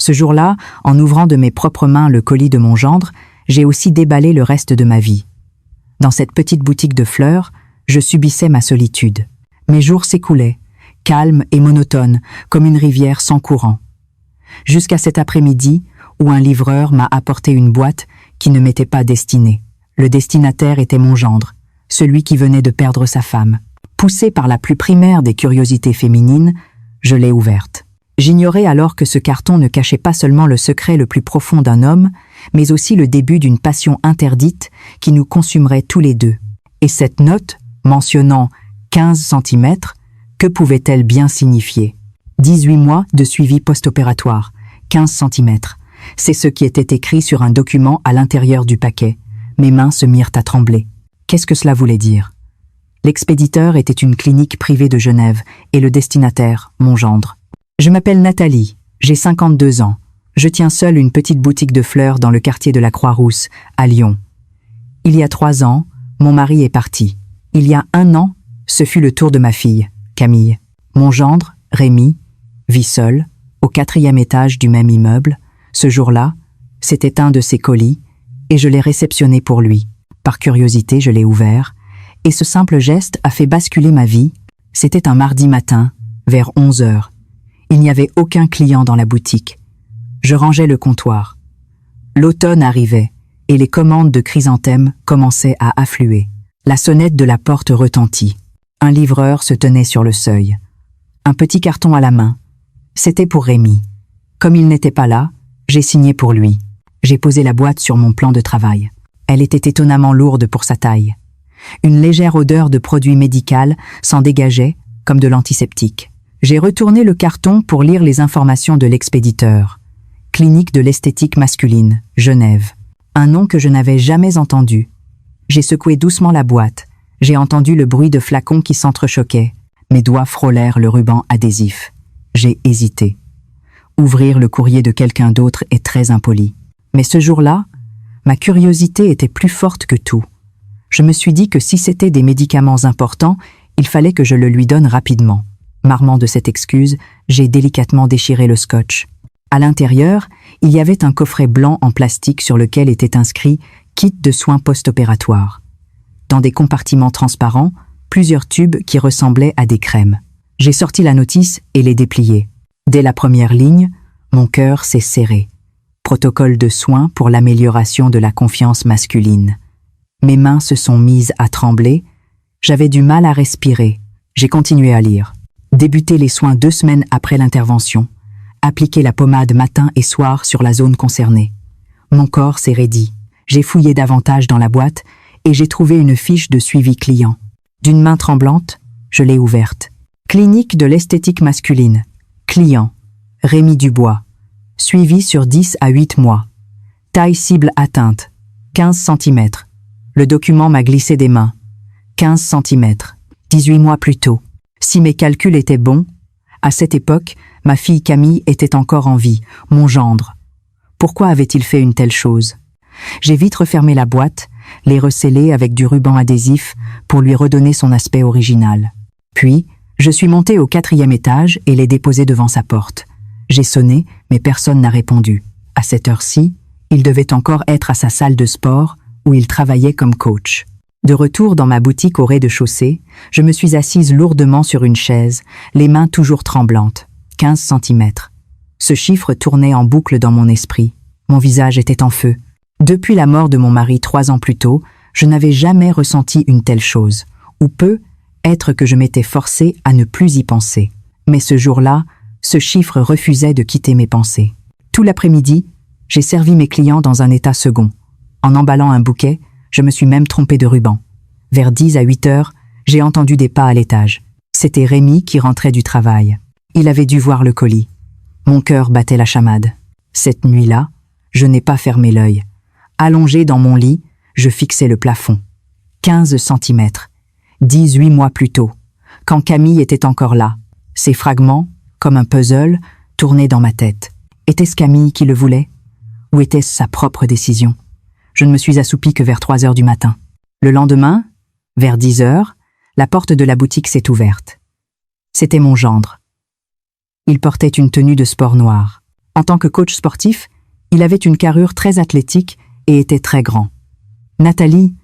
Ce jour-là, en ouvrant de mes propres mains le colis de mon gendre, j'ai aussi déballé le reste de ma vie. Dans cette petite boutique de fleurs, je subissais ma solitude. Mes jours s'écoulaient, calmes et monotones, comme une rivière sans courant. Jusqu'à cet après-midi, où un livreur m'a apporté une boîte qui ne m'était pas destinée. Le destinataire était mon gendre, celui qui venait de perdre sa femme. Poussé par la plus primaire des curiosités féminines, je l'ai ouverte. J'ignorais alors que ce carton ne cachait pas seulement le secret le plus profond d'un homme, mais aussi le début d'une passion interdite qui nous consumerait tous les deux. Et cette note, mentionnant 15 cm, que pouvait-elle bien signifier? 18 mois de suivi post-opératoire, 15 cm. C'est ce qui était écrit sur un document à l'intérieur du paquet. Mes mains se mirent à trembler. Qu'est-ce que cela voulait dire? L'expéditeur était une clinique privée de Genève et le destinataire, mon gendre. Je m'appelle Nathalie, j'ai 52 ans. Je tiens seule une petite boutique de fleurs dans le quartier de la Croix-Rousse, à Lyon. Il y a 3 ans, mon mari est parti. Il y a 1 an, ce fut le tour de ma fille, Camille. Mon gendre, Rémi, vit seul, au 4e étage du même immeuble. Ce jour-là, c'était un de ses colis, et je l'ai réceptionné pour lui. Par curiosité, je l'ai ouvert, et ce simple geste a fait basculer ma vie. C'était un mardi matin, vers 11 heures. Il n'y avait aucun client dans la boutique. Je rangeais le comptoir. L'automne arrivait, et les commandes de chrysanthèmes commençaient à affluer. La sonnette de la porte retentit. Un livreur se tenait sur le seuil. Un petit carton à la main. C'était pour Rémi. Comme il n'était pas là, j'ai signé pour lui. J'ai posé la boîte sur mon plan de travail. Elle était étonnamment lourde pour sa taille. Une légère odeur de produit médical s'en dégageait, comme de l'antiseptique. J'ai retourné le carton pour lire les informations de l'expéditeur. Clinique de l'esthétique masculine, Genève. Un nom que je n'avais jamais entendu. J'ai secoué doucement la boîte. J'ai entendu le bruit de flacons qui s'entrechoquaient. Mes doigts frôlèrent le ruban adhésif. J'ai hésité. Ouvrir le courrier de quelqu'un d'autre est très impoli. Mais ce jour-là, ma curiosité était plus forte que tout. Je me suis dit que si c'était des médicaments importants, il fallait que je le lui donne rapidement. M'armant de cette excuse, j'ai délicatement déchiré le scotch. À l'intérieur, il y avait un coffret blanc en plastique sur lequel était inscrit « Kit de soins post-opératoires ». Dans des compartiments transparents, plusieurs tubes qui ressemblaient à des crèmes. J'ai sorti la notice et l'ai dépliée. Dès la première ligne, mon cœur s'est serré. Protocole de soins pour l'amélioration de la confiance masculine. Mes mains se sont mises à trembler. J'avais du mal à respirer. J'ai continué à lire. Débuter les soins 2 semaines après l'intervention. Appliquer la pommade matin et soir sur la zone concernée. Mon corps s'est raidi. J'ai fouillé davantage dans la boîte et j'ai trouvé une fiche de suivi client. D'une main tremblante, je l'ai ouverte. Clinique de l'esthétique masculine. Client. Rémi Dubois. Suivi sur 10 à 8 mois. Taille cible atteinte. 15 cm. Le document m'a glissé des mains. 15 cm. 18 mois plus tôt. Si mes calculs étaient bons, à cette époque, ma fille Camille était encore en vie, mon gendre. Pourquoi avait-il fait une telle chose? J'ai vite refermé la boîte, les recellé avec du ruban adhésif pour lui redonner son aspect original. Puis, je suis monté au 4e étage et l'ai déposé devant sa porte. J'ai sonné, mais personne n'a répondu. À cette heure-ci, il devait encore être à sa salle de sport où il travaillait comme coach. De retour dans ma boutique au rez-de-chaussée, je me suis assise lourdement sur une chaise, les mains toujours tremblantes. 15 cm. Ce chiffre tournait en boucle dans mon esprit. Mon visage était en feu. Depuis la mort de mon mari 3 ans plus tôt, je n'avais jamais ressenti une telle chose. Ou peut être que je m'étais forcée à ne plus y penser. Mais ce jour-là, ce chiffre refusait de quitter mes pensées. Tout l'après-midi, j'ai servi mes clients dans un état second. En emballant un bouquet, je me suis même trompée de ruban. Vers 10 à 8 heures, j'ai entendu des pas à l'étage. C'était Rémi qui rentrait du travail. Il avait dû voir le colis. Mon cœur battait la chamade. Cette nuit-là, je n'ai pas fermé l'œil. Allongé dans mon lit, je fixais le plafond. 15 cm. 18 mois plus tôt, quand Camille était encore là. Ces fragments, comme un puzzle, tournaient dans ma tête. Était-ce Camille qui le voulait? Ou était-ce sa propre décision? Je ne me suis assoupie que vers 3 heures du matin. Le lendemain, vers 10 heures, la porte de la boutique s'est ouverte. C'était mon gendre. Il portait une tenue de sport noire. En tant que coach sportif, il avait une carrure très athlétique et était très grand. « Nathalie,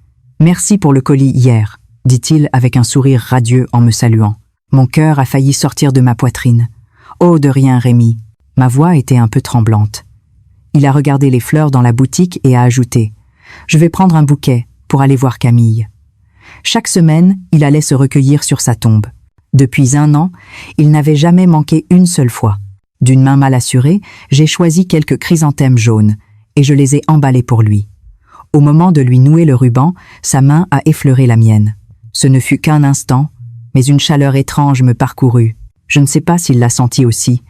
merci pour le colis hier », dit-il avec un sourire radieux en me saluant. Mon cœur a failli sortir de ma poitrine. « Oh, de rien, Rémi !» Ma voix était un peu tremblante. Il a regardé les fleurs dans la boutique et a ajouté « Je vais prendre un bouquet pour aller voir Camille. » Chaque semaine, il allait se recueillir sur sa tombe. Depuis 1 an, il n'avait jamais manqué une seule fois. D'une main mal assurée, j'ai choisi quelques chrysanthèmes jaunes et je les ai emballés pour lui. Au moment de lui nouer le ruban, sa main a effleuré la mienne. Ce ne fut qu'un instant, mais une chaleur étrange me parcourut. Je ne sais pas s'il l'a senti aussi.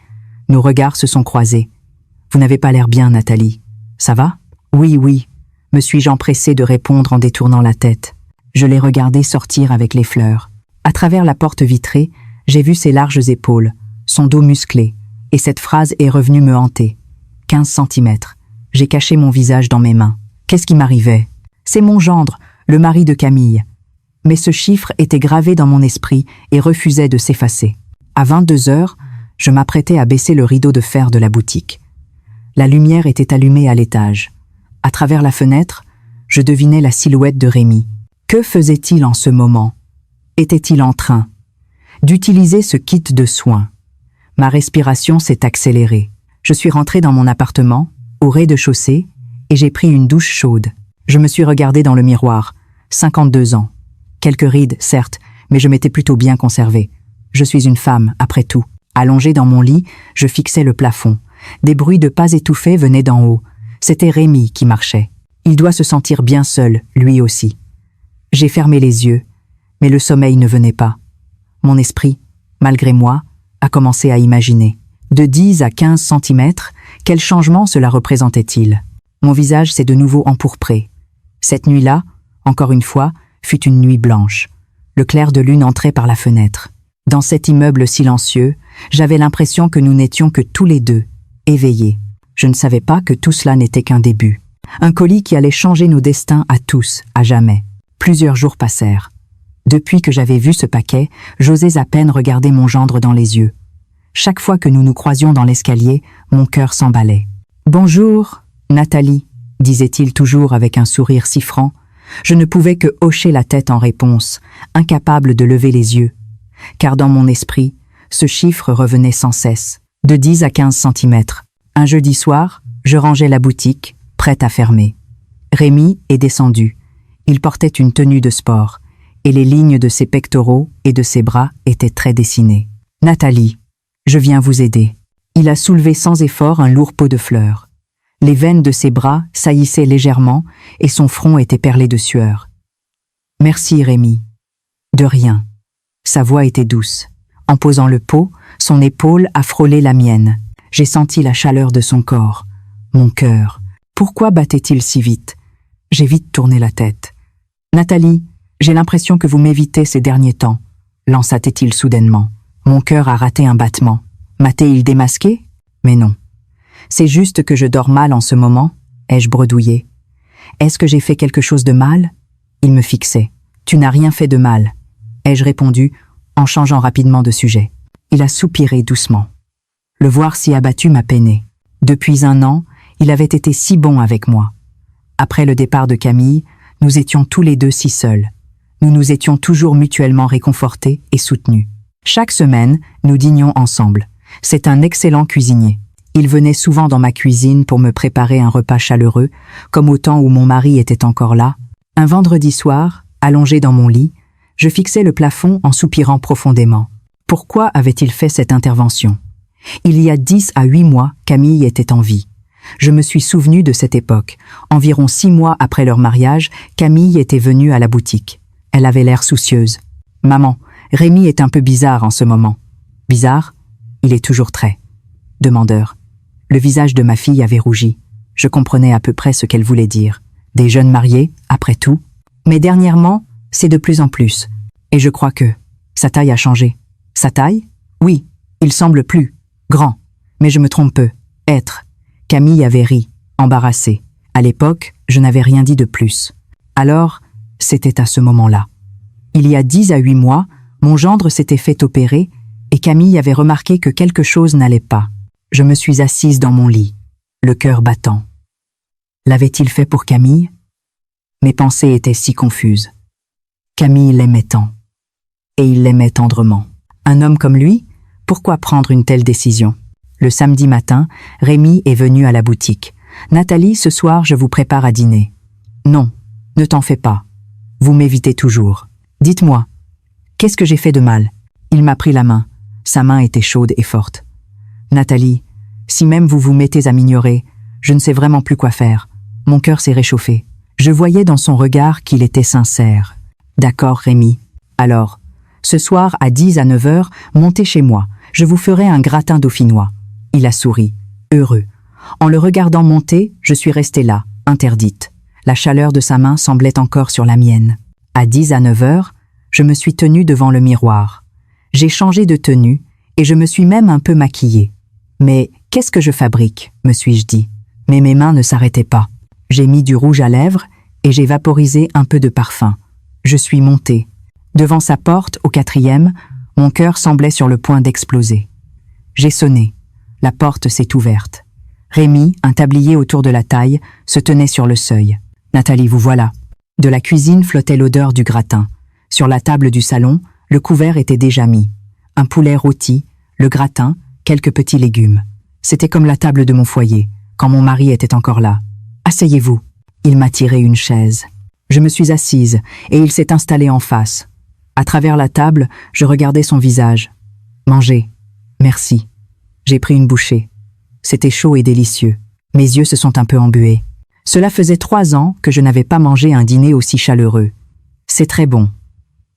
Nos regards se sont croisés. « Vous n'avez pas l'air bien, Nathalie. Ça va ?»« Oui, oui », me suis-je empressé de répondre en détournant la tête. Je l'ai regardé sortir avec les fleurs. À travers la porte vitrée, j'ai vu ses larges épaules, son dos musclé, et cette phrase est revenue me hanter. 15 centimètres. J'ai caché mon visage dans mes mains. Qu'est-ce qui m'arrivait? C'est mon gendre, le mari de Camille. Mais ce chiffre était gravé dans mon esprit et refusait de s'effacer. À 22 heures, je m'apprêtais à baisser le rideau de fer de la boutique. La lumière était allumée à l'étage. À travers la fenêtre, je devinais la silhouette de Rémi. Que faisait-il en ce moment? Était-il en train d'utiliser ce kit de soins? Ma respiration s'est accélérée. Je suis rentré dans mon appartement, au rez-de-chaussée, et j'ai pris une douche chaude. Je me suis regardé dans le miroir. 52 ans. Quelques rides, certes, mais je m'étais plutôt bien conservée. Je suis une femme, après tout. Allongé dans mon lit, je fixais le plafond. Des bruits de pas étouffés venaient d'en haut. C'était Rémi qui marchait. Il doit se sentir bien seul, lui aussi. J'ai fermé les yeux, mais le sommeil ne venait pas. Mon esprit, malgré moi, a commencé à imaginer. De 10 à 15 centimètres, quel changement cela représentait-il? Mon visage s'est de nouveau empourpré. Cette nuit-là, encore une fois, fut une nuit blanche. Le clair de lune entrait par la fenêtre. Dans cet immeuble silencieux, j'avais l'impression que nous n'étions que tous les deux, éveillés. Je ne savais pas que tout cela n'était qu'un début. Un colis qui allait changer nos destins à tous, à jamais. Plusieurs jours passèrent. Depuis que j'avais vu ce paquet, j'osais à peine regarder mon gendre dans les yeux. Chaque fois que nous nous croisions dans l'escalier, mon cœur s'emballait. « Bonjour, Nathalie », disait-il toujours avec un sourire si franc. Je ne pouvais que hocher la tête en réponse, incapable de lever les yeux. Car dans mon esprit, ce chiffre revenait sans cesse, de 10 à 15 centimètres. Un jeudi soir, je rangeais la boutique, prête à fermer. Rémi est descendu. Il portait une tenue de sport, et les lignes de ses pectoraux et de ses bras étaient très dessinées. « Nathalie, je viens vous aider. » Il a soulevé sans effort un lourd pot de fleurs. Les veines de ses bras saillissaient légèrement et son front était perlé de sueur. « Merci, Rémi. »« De rien. » Sa voix était douce. En posant le pot, son épaule a frôlé la mienne. J'ai senti la chaleur de son corps. Mon cœur. Pourquoi battait-il si vite? J'ai vite tourné la tête. « Nathalie, j'ai l'impression que vous m'évitez ces derniers temps, » lança-t-il soudainement. Mon cœur a raté un battement. M'a-t-il démasqué? Mais non. C'est juste que je dors mal en ce moment, ai-je bredouillé. Est-ce que j'ai fait quelque chose de mal? Il me fixait. Tu n'as rien fait de mal, ai-je répondu en changeant rapidement de sujet. Il a soupiré doucement. Le voir si abattu m'a peiné. Depuis 1 an, il avait été si bon avec moi. Après le départ de Camille, nous étions tous les deux si seuls. Nous nous étions toujours mutuellement réconfortés et soutenus. Chaque semaine, nous dînions ensemble. C'est un excellent cuisinier. Il venait souvent dans ma cuisine pour me préparer un repas chaleureux, comme au temps où mon mari était encore là. Un vendredi soir, allongé dans mon lit, je fixais le plafond en soupirant profondément. Pourquoi avait-il fait cette intervention? Il y a 10 à 8 mois, Camille était en vie. Je me suis souvenu de cette époque. Environ 6 mois après leur mariage, Camille était venue à la boutique. Elle avait l'air soucieuse. « Maman, Rémi est un peu bizarre en ce moment. »« Bizarre? Il est toujours très. » Demandeur. Le visage de ma fille avait rougi. Je comprenais à peu près ce qu'elle voulait dire. Des jeunes mariés, après tout. Mais dernièrement, c'est de plus en plus. Et je crois que sa taille a changé. Sa taille? Oui, il semble plus grand. Mais je me trompe peu. Être. Camille avait ri, embarrassée. À l'époque, je n'avais rien dit de plus. Alors, c'était à ce moment-là. Il y a 10 à 8 mois, mon gendre s'était fait opérer et Camille avait remarqué que quelque chose n'allait pas. Je me suis assise dans mon lit, le cœur battant. L'avait-il fait pour Camille? Mes pensées étaient si confuses. Camille l'aimait tant. Et il l'aimait tendrement. Un homme comme lui, pourquoi prendre une telle décision? Le samedi matin, Rémi est venu à la boutique. « Nathalie, ce soir, je vous prépare à dîner. »« Non, ne t'en fais pas. Vous m'évitez toujours. Dites-moi, qu'est-ce que j'ai fait de mal ?» Il m'a pris la main. Sa main était chaude et forte. « Nathalie, si même vous vous mettez à m'ignorer, je ne sais vraiment plus quoi faire. Mon cœur s'est réchauffé. » Je voyais dans son regard qu'il était sincère. « D'accord, Rémi. Alors, ce soir à 10 à 9 heures, montez chez moi. Je vous ferai un gratin dauphinois. » Il a souri, heureux. En le regardant monter, je suis restée là, interdite. La chaleur de sa main semblait encore sur la mienne. À 10 à 9 heures, je me suis tenue devant le miroir. J'ai changé de tenue et je me suis même un peu maquillée. Mais qu'est-ce que je fabrique, me suis-je dit. Mais mes mains ne s'arrêtaient pas. J'ai mis du rouge à lèvres et j'ai vaporisé un peu de parfum. Je suis montée. Devant sa porte, au 4e, mon cœur semblait sur le point d'exploser. J'ai sonné. La porte s'est ouverte. Rémi, un tablier autour de la taille, se tenait sur le seuil. « Nathalie, vous voilà. » De la cuisine flottait l'odeur du gratin. Sur la table du salon, le couvert était déjà mis. Un poulet rôti, le gratin, quelques petits légumes. C'était comme la table de mon foyer, quand mon mari était encore là. « Asseyez-vous. » Il m'a tiré une chaise. Je me suis assise et il s'est installé en face. À travers la table, je regardais son visage. « Mangez. Merci. » J'ai pris une bouchée. C'était chaud et délicieux. Mes yeux se sont un peu embués. Cela faisait 3 ans que je n'avais pas mangé un dîner aussi chaleureux. C'est très bon.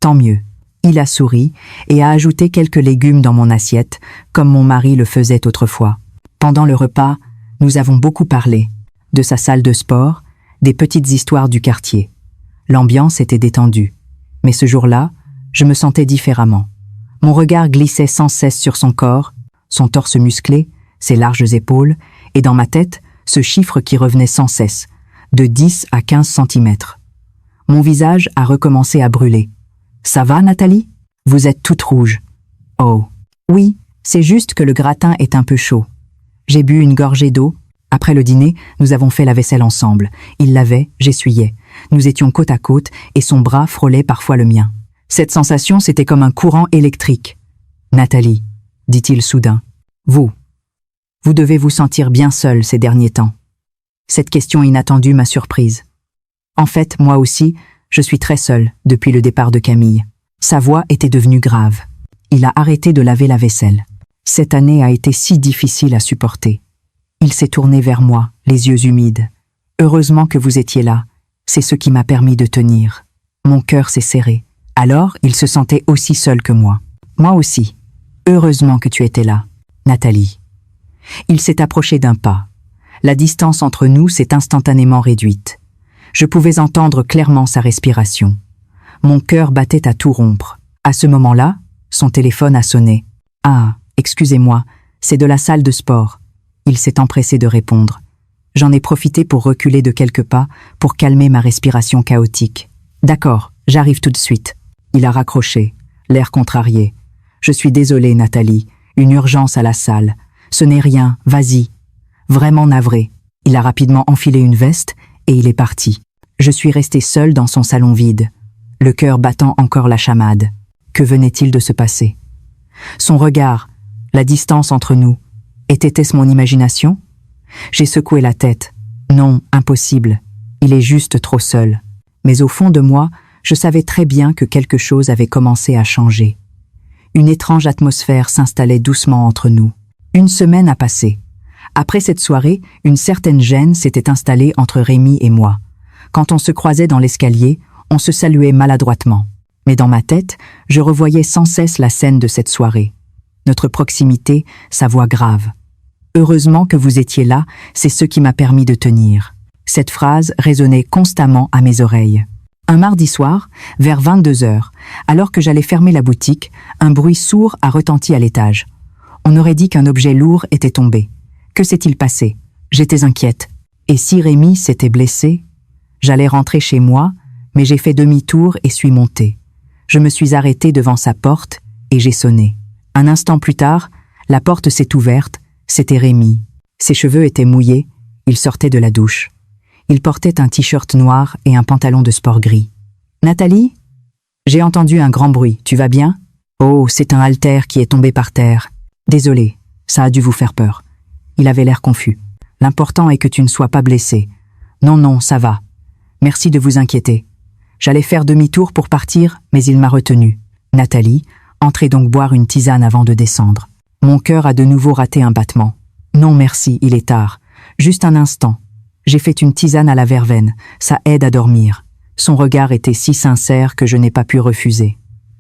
Tant mieux. Il a souri et a ajouté quelques légumes dans mon assiette, comme mon mari le faisait autrefois. Pendant le repas, nous avons beaucoup parlé. De sa salle de sport, des petites histoires du quartier. L'ambiance était détendue. Mais ce jour-là, je me sentais différemment. Mon regard glissait sans cesse sur son corps, son torse musclé, ses larges épaules, et dans ma tête, ce chiffre qui revenait sans cesse, de 10 à 15 centimètres. Mon visage a recommencé à brûler. « Ça va, Nathalie? Vous êtes toute rouge. »« Oh, oui, c'est juste que le gratin est un peu chaud. » J'ai bu une gorgée d'eau. Après le dîner, nous avons fait la vaisselle ensemble. Il lavait, j'essuyais. Nous étions côte à côte et son bras frôlait parfois le mien. Cette sensation, c'était comme un courant électrique. « Nathalie, » dit-il soudain, « vous devez vous sentir bien seule ces derniers temps. » Cette question inattendue m'a surprise. En fait, moi aussi, je suis très seule depuis le départ de Camille. Sa voix était devenue grave. Il a arrêté de laver la vaisselle. Cette année a été si difficile à supporter. Il s'est tourné vers moi, les yeux humides. Heureusement que vous étiez là. C'est ce qui m'a permis de tenir. Mon cœur s'est serré. Alors, il se sentait aussi seul que moi. Moi aussi. Heureusement que tu étais là, Nathalie. Il s'est approché d'un pas. La distance entre nous s'est instantanément réduite. Je pouvais entendre clairement sa respiration. Mon cœur battait à tout rompre. À ce moment-là, son téléphone a sonné. « Ah, excusez-moi, c'est de la salle de sport. » Il s'est empressé de répondre. J'en ai profité pour reculer de quelques pas pour calmer ma respiration chaotique. « D'accord, j'arrive tout de suite. » Il a raccroché, l'air contrarié. « Je suis désolée, Nathalie, une urgence à la salle. Ce n'est rien, vas-y. » Vraiment navré. Il a rapidement enfilé une veste et il est parti. Je suis restée seule dans son salon vide, le cœur battant encore la chamade. Que venait-il de se passer? Son regard, la distance entre nous, était-ce mon imagination? J'ai secoué la tête. Non, impossible. Il est juste trop seul. Mais au fond de moi, je savais très bien que quelque chose avait commencé à changer. Une étrange atmosphère s'installait doucement entre nous. Une semaine a passé. Après cette soirée, une certaine gêne s'était installée entre Rémi et moi. Quand on se croisait dans l'escalier, on se saluait maladroitement. Mais dans ma tête, je revoyais sans cesse la scène de cette soirée. Notre proximité, sa voix grave. « Heureusement que vous étiez là, c'est ce qui m'a permis de tenir. » Cette phrase résonnait constamment à mes oreilles. Un mardi soir, vers 22 heures, alors que j'allais fermer la boutique, un bruit sourd a retenti à l'étage. On aurait dit qu'un objet lourd était tombé. Que s'est-il passé? J'étais inquiète. Et si Rémi s'était blessé? J'allais rentrer chez moi, mais j'ai fait demi-tour et suis montée. Je me suis arrêtée devant sa porte et j'ai sonné. Un instant plus tard, la porte s'est ouverte, C'était Rémi. Ses cheveux étaient mouillés, il sortait de la douche. Il portait un t-shirt noir et un pantalon de sport gris. « Nathalie ? J'ai entendu un grand bruit, tu vas bien ? Oh, c'est un haltère qui est tombé par terre. Désolé, ça a dû vous faire peur. » Il avait l'air confus. « L'important est que tu ne sois pas blessé. »« Non, non, ça va. Merci de vous inquiéter. J'allais faire demi-tour pour partir, mais il m'a retenu. » Nathalie, entrez donc boire une tisane avant de descendre. Mon cœur a de nouveau raté un battement. Non merci, il est tard. Juste un instant. J'ai fait une tisane à la verveine, ça aide à dormir. Son regard était si sincère que je n'ai pas pu refuser.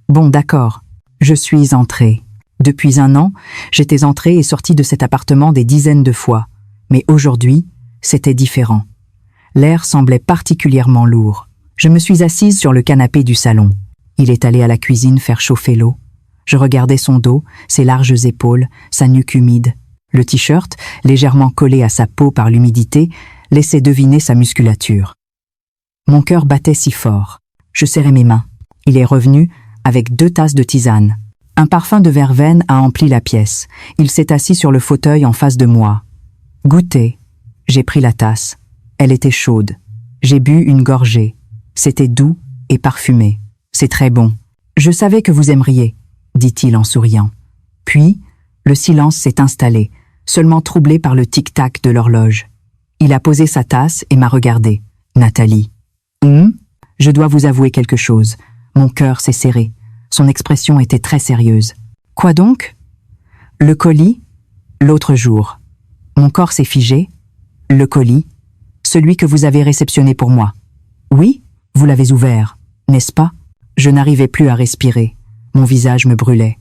Bon, d'accord. Je suis entrée. Depuis 1 an, j'étais entrée et sortie de cet appartement des dizaines de fois. Mais aujourd'hui, c'était différent. L'air semblait particulièrement lourd. Je me suis assise sur le canapé du salon. Il est allé à la cuisine faire chauffer l'eau. Je regardais son dos, ses larges épaules, sa nuque humide. Le t-shirt, légèrement collé à sa peau par l'humidité, laissait deviner sa musculature. Mon cœur battait si fort. Je serrais mes mains. Il est revenu avec 2 tasses de tisane. Un parfum de verveine a empli la pièce. Il s'est assis sur le fauteuil en face de moi. Goûtez. J'ai pris la tasse. Elle était chaude. J'ai bu une gorgée. C'était doux et parfumé. C'est très bon. Je savais que vous aimeriez, dit-il en souriant. Puis, le silence s'est installé, seulement troublé par le tic-tac de l'horloge. Il a posé sa tasse et m'a regardé. Nathalie. Je dois vous avouer quelque chose. Mon cœur s'est serré. Son expression était très sérieuse. Quoi donc? Le colis, l'autre jour. Mon corps s'est figé. Le colis, celui que vous avez réceptionné pour moi. Oui, vous l'avez ouvert, n'est-ce pas? Je n'arrivais plus à respirer. Mon visage me brûlait.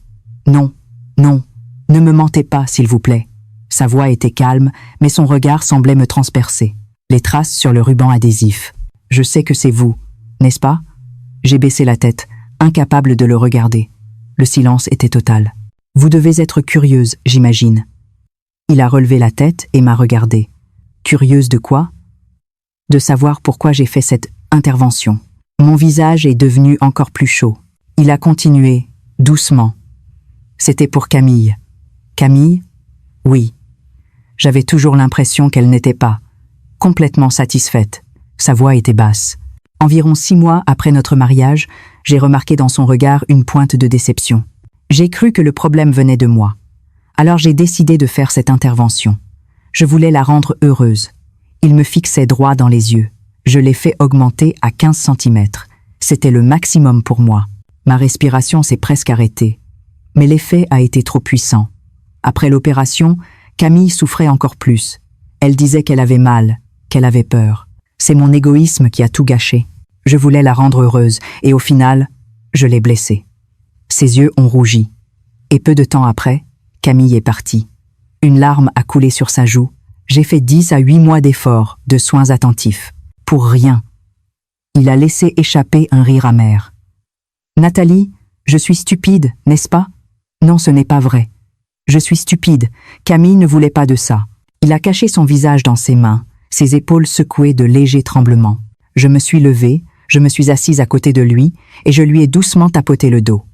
Non, non, ne me mentez pas, s'il vous plaît. Sa voix était calme, mais son regard semblait me transpercer. Les traces sur le ruban adhésif. Je sais que c'est vous, n'est-ce pas? J'ai baissé la tête, incapable de le regarder. Le silence était total. Vous devez être curieuse, j'imagine. Il a relevé la tête et m'a regardée. Curieuse de quoi? De savoir pourquoi j'ai fait cette intervention. Mon visage est devenu encore plus chaud. Il a continué, doucement. C'était pour Camille. Camille? Oui. J'avais toujours l'impression qu'elle n'était pas complètement satisfaite. Sa voix était basse. Environ 6 mois après notre mariage, j'ai remarqué dans son regard une pointe de déception. J'ai cru que le problème venait de moi. Alors j'ai décidé de faire cette intervention. Je voulais la rendre heureuse. Il me fixait droit dans les yeux. Je l'ai fait augmenter à 15 cm. C'était le maximum pour moi. Ma respiration s'est presque arrêtée. Mais l'effet a été trop puissant. Après l'opération, Camille souffrait encore plus. Elle disait qu'elle avait mal, qu'elle avait peur. C'est mon égoïsme qui a tout gâché. Je voulais la rendre heureuse, et au final, je l'ai blessée. Ses yeux ont rougi. Et peu de temps après, Camille est partie. Une larme a coulé sur sa joue. J'ai fait 10 à 8 mois d'efforts, de soins attentifs. Pour rien. Il a laissé échapper un rire amer. Nathalie, je suis stupide, n'est-ce pas? Non, ce n'est pas vrai. Je suis stupide. Camille ne voulait pas de ça. Il a caché son visage dans ses mains, ses épaules secouées de légers tremblements. Je me suis levée, je me suis assise à côté de lui et je lui ai doucement tapoté le dos.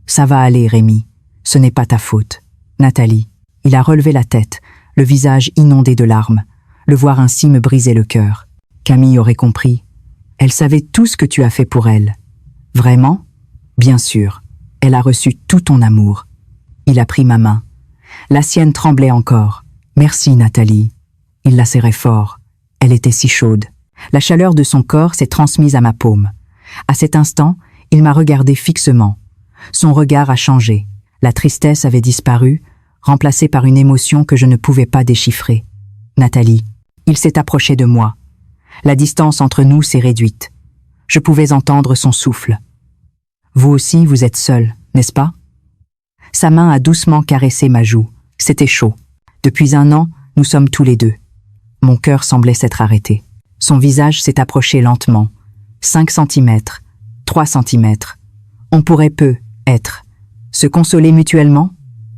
Ça va aller, Rémi. Ce n'est pas ta faute. Nathalie. Il a relevé la tête, le visage inondé de larmes. Le voir ainsi me brisait le cœur. Camille aurait compris. Elle savait tout ce que tu as fait pour elle. Vraiment? Bien sûr. Elle a reçu tout ton amour. Il a pris ma main. La sienne tremblait encore. Merci, Nathalie. Il la serrait fort. Elle était si chaude. La chaleur de son corps s'est transmise à ma paume. À cet instant, il m'a regardé fixement. Son regard a changé. La tristesse avait disparu, remplacée par une émotion que je ne pouvais pas déchiffrer. Nathalie. Il s'est approché de moi. La distance entre nous s'est réduite. Je pouvais entendre son souffle. Vous aussi, vous êtes seul, n'est-ce pas? Sa main a doucement caressé ma joue. C'était chaud. Depuis 1 an, nous sommes tous les deux. Mon cœur semblait s'être arrêté. Son visage s'est approché lentement. 5 cm, 3 cm. On pourrait être. Se consoler mutuellement?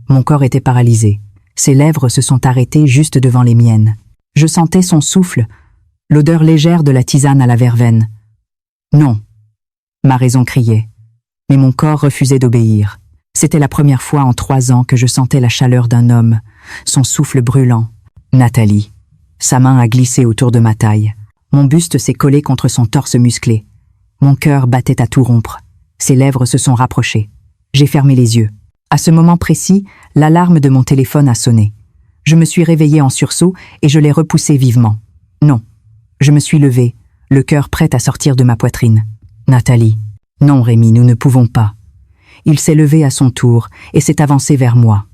Mon corps était paralysé. Ses lèvres se sont arrêtées juste devant les miennes. Je sentais son souffle, l'odeur légère de la tisane à la verveine. Non. Ma raison criait. Mais mon corps refusait d'obéir. C'était la première fois en 3 ans que je sentais la chaleur d'un homme, son souffle brûlant. Nathalie. Sa main a glissé autour de ma taille. Mon buste s'est collé contre son torse musclé. Mon cœur battait à tout rompre. Ses lèvres se sont rapprochées. J'ai fermé les yeux. À ce moment précis, l'alarme de mon téléphone a sonné. Je me suis réveillée en sursaut et je l'ai repoussé vivement. Non. Je me suis levée, le cœur prêt à sortir de ma poitrine. Nathalie. Non, Rémi, nous ne pouvons pas. Il s'est levé à son tour et s'est avancé vers moi.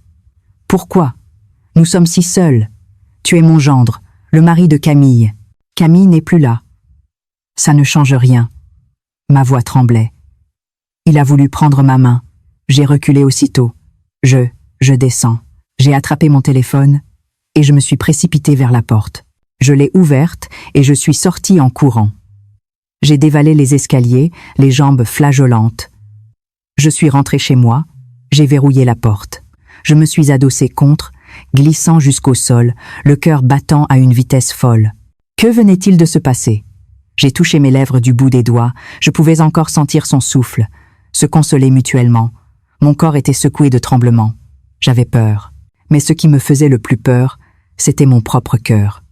Pourquoi? Nous sommes si seuls. Tu es mon gendre, le mari de Camille. Camille n'est plus là. Ça ne change rien. Ma voix tremblait. Il a voulu prendre ma main. J'ai reculé aussitôt. Je descends. J'ai attrapé mon téléphone et je me suis précipitée vers la porte. Je l'ai ouverte et je suis sortie en courant. J'ai dévalé les escaliers, les jambes flageolantes. Je suis rentrée chez moi, j'ai verrouillé la porte. Je me suis adossée contre, glissant jusqu'au sol, le cœur battant à une vitesse folle. Que venait-il de se passer? J'ai touché mes lèvres du bout des doigts, je pouvais encore sentir son souffle, se consoler mutuellement. Mon corps était secoué de tremblements. J'avais peur. Mais ce qui me faisait le plus peur, c'était mon propre cœur.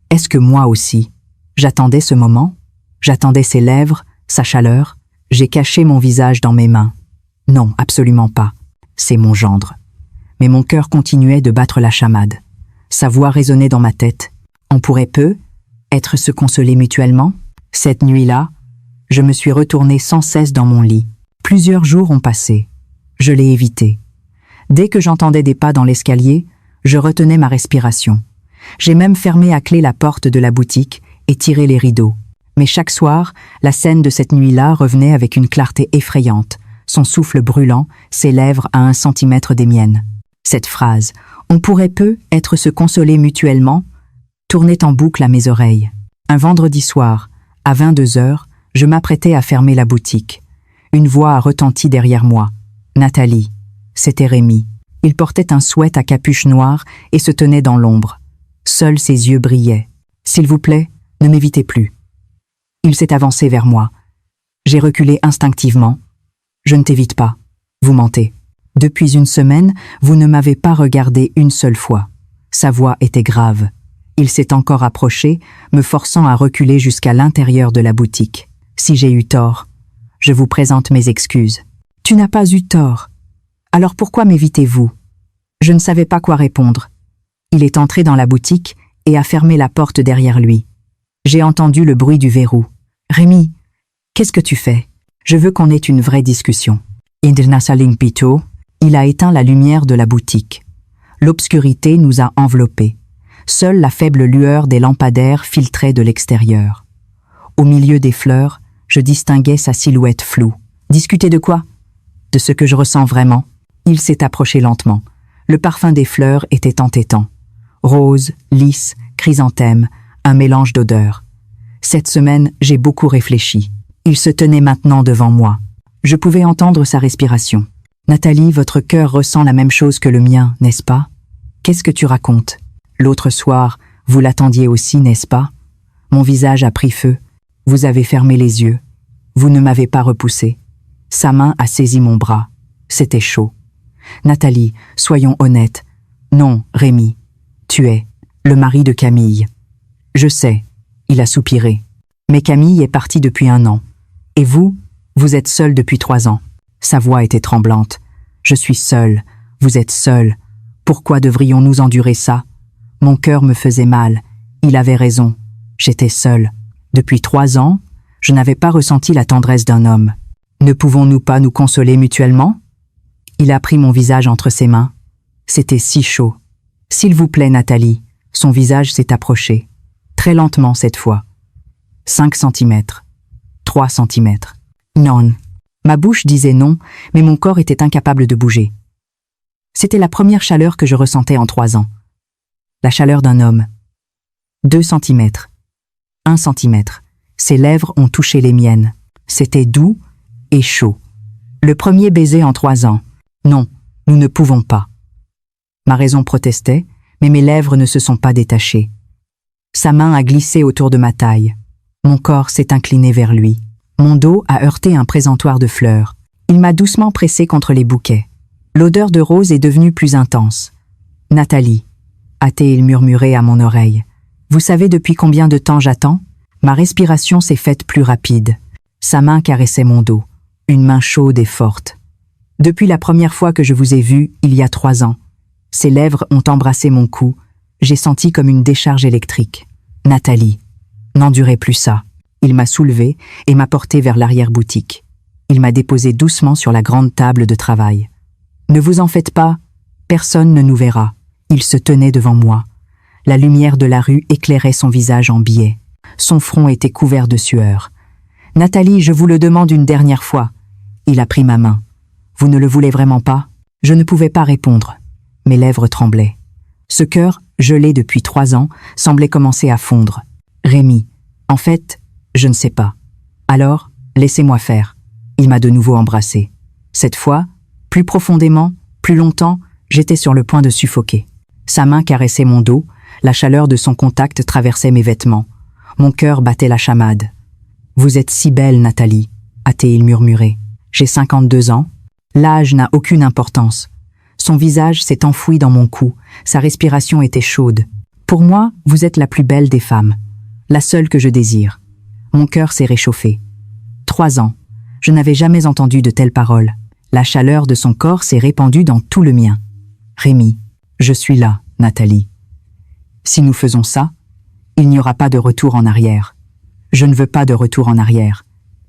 Est-ce que moi aussi, j'attendais ce moment? J'attendais ses lèvres, sa chaleur? J'ai caché mon visage dans mes mains. Non, absolument pas. C'est mon gendre. Mais mon cœur continuait de battre la chamade. Sa voix résonnait dans ma tête. On pourrait peu être se consoler mutuellement? Cette nuit-là, je me suis retournée sans cesse dans mon lit. Plusieurs jours ont passé. Je l'ai évité. Dès que j'entendais des pas dans l'escalier, je retenais ma respiration. J'ai même fermé à clé la porte de la boutique et tiré les rideaux. Mais chaque soir, la scène de cette nuit-là revenait avec une clarté effrayante, son souffle brûlant, ses lèvres à 1 centimètre des miennes. Cette phrase, « On pourrait peu être se consoler mutuellement », tournait en boucle à mes oreilles. Un vendredi soir, à 22h, je m'apprêtais à fermer la boutique. Une voix a retenti derrière moi. « Nathalie ». C'était Rémi. Il portait un sweat à capuche noire et se tenait dans l'ombre. Seuls ses yeux brillaient. « S'il vous plaît, ne m'évitez plus. » Il s'est avancé vers moi. J'ai reculé instinctivement. « Je ne t'évite pas. Vous mentez. Depuis une semaine, vous ne m'avez pas regardé une seule fois. » Sa voix était grave. Il s'est encore approché, me forçant à reculer jusqu'à l'intérieur de la boutique. « Si j'ai eu tort, je vous présente mes excuses. »« Tu n'as pas eu tort. Alors pourquoi m'évitez-vous » Je ne savais pas quoi répondre. Il est entré dans la boutique et a fermé la porte derrière lui. J'ai entendu le bruit du verrou. « Rémi, qu'est-ce que tu fais? Je veux qu'on ait une vraie discussion. » Indrna Salimpito, il a éteint la lumière de la boutique. L'obscurité nous a enveloppés. Seule la faible lueur des lampadaires filtrait de l'extérieur. Au milieu des fleurs, je distinguais sa silhouette floue. « Discuter de quoi? De ce que je ressens vraiment. » Il s'est approché lentement. Le parfum des fleurs était entêtant. Rose, lys, chrysanthème, un mélange d'odeurs. Cette semaine, j'ai beaucoup réfléchi. Il se tenait maintenant devant moi. Je pouvais entendre sa respiration. « Nathalie, votre cœur ressent la même chose que le mien, n'est-ce pas? Qu'est-ce que tu racontes? L'autre soir, vous l'attendiez aussi, n'est-ce pas? Mon visage a pris feu. Vous avez fermé les yeux. Vous ne m'avez pas repoussé. Sa main a saisi mon bras. C'était chaud. Nathalie, soyons honnêtes. Non, Rémi, tu es le mari de Camille. Je sais, il a soupiré. Mais Camille est partie depuis 1 an. Et vous êtes seul depuis 3 ans. Sa voix était tremblante. Je suis seule, vous êtes seule. Pourquoi devrions-nous endurer ça? Mon cœur me faisait mal. Il avait raison. J'étais seule. Depuis 3 ans, je n'avais pas ressenti la tendresse d'un homme. Ne pouvons-nous pas nous consoler mutuellement? Il a pris mon visage entre ses mains. C'était si chaud. S'il vous plaît, Nathalie. Son visage s'est approché. Très lentement cette fois. 5 centimètres. 3 centimètres. Non. Ma bouche disait non, mais mon corps était incapable de bouger. C'était la première chaleur que je ressentais en 3 ans. La chaleur d'un homme. 2 centimètres. 1 centimètre. Ses lèvres ont touché les miennes. C'était doux et chaud. Le premier baiser en 3 ans. Non, nous ne pouvons pas. Ma raison protestait, mais mes lèvres ne se sont pas détachées. Sa main a glissé autour de ma taille. Mon corps s'est incliné vers lui. Mon dos a heurté un présentoir de fleurs. Il m'a doucement pressé contre les bouquets. L'odeur de rose est devenue plus intense. Nathalie, a-t-il murmuré à mon oreille. Vous savez depuis combien de temps j'attends? Ma respiration s'est faite plus rapide. Sa main caressait mon dos, une main chaude et forte. Depuis la première fois que je vous ai vu, il y a 3 ans, ses lèvres ont embrassé mon cou, j'ai senti comme une décharge électrique. Nathalie n'endurait plus ça. Il m'a soulevée et m'a portée vers l'arrière-boutique. Il m'a déposé doucement sur la grande table de travail. Ne vous en faites pas, personne ne nous verra. Il se tenait devant moi. La lumière de la rue éclairait son visage en biais. Son front était couvert de sueur. Nathalie, je vous le demande une dernière fois. Il a pris ma main. Vous ne le voulez vraiment pas? Je ne pouvais pas répondre. Mes lèvres tremblaient. Ce cœur, gelé depuis 3 ans, semblait commencer à fondre. Rémi, en fait, je ne sais pas. Alors, laissez-moi faire. Il m'a de nouveau embrassé. Cette fois, plus profondément, plus longtemps, j'étais sur le point de suffoquer. Sa main caressait mon dos, la chaleur de son contact traversait mes vêtements. Mon cœur battait la chamade. « Vous êtes si belle, Nathalie », a-t-il murmuré. « J'ai 52 ans. L'âge n'a aucune importance. » Son visage s'est enfoui dans mon cou, sa respiration était chaude. « Pour moi, vous êtes la plus belle des femmes. La seule que je désire. » Mon cœur s'est réchauffé. 3 ans. Je n'avais jamais entendu de telles paroles. La chaleur de son corps s'est répandue dans tout le mien. Rémi, je suis là, Nathalie. Si nous faisons ça, il n'y aura pas de retour en arrière. Je ne veux pas de retour en arrière.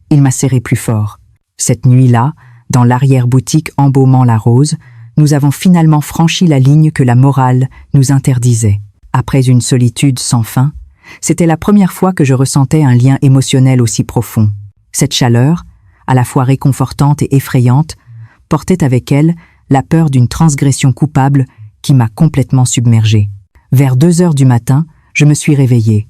Il m'a serré plus fort. Cette nuit-là, dans l'arrière-boutique embaumant la rose, nous avons finalement franchi la ligne que la morale nous interdisait. Après une solitude sans fin, c'était la première fois que je ressentais un lien émotionnel aussi profond. Cette chaleur, à la fois réconfortante et effrayante, portait avec elle la peur d'une transgression coupable qui m'a complètement submergée. Vers 2 heures du matin, je me suis réveillée.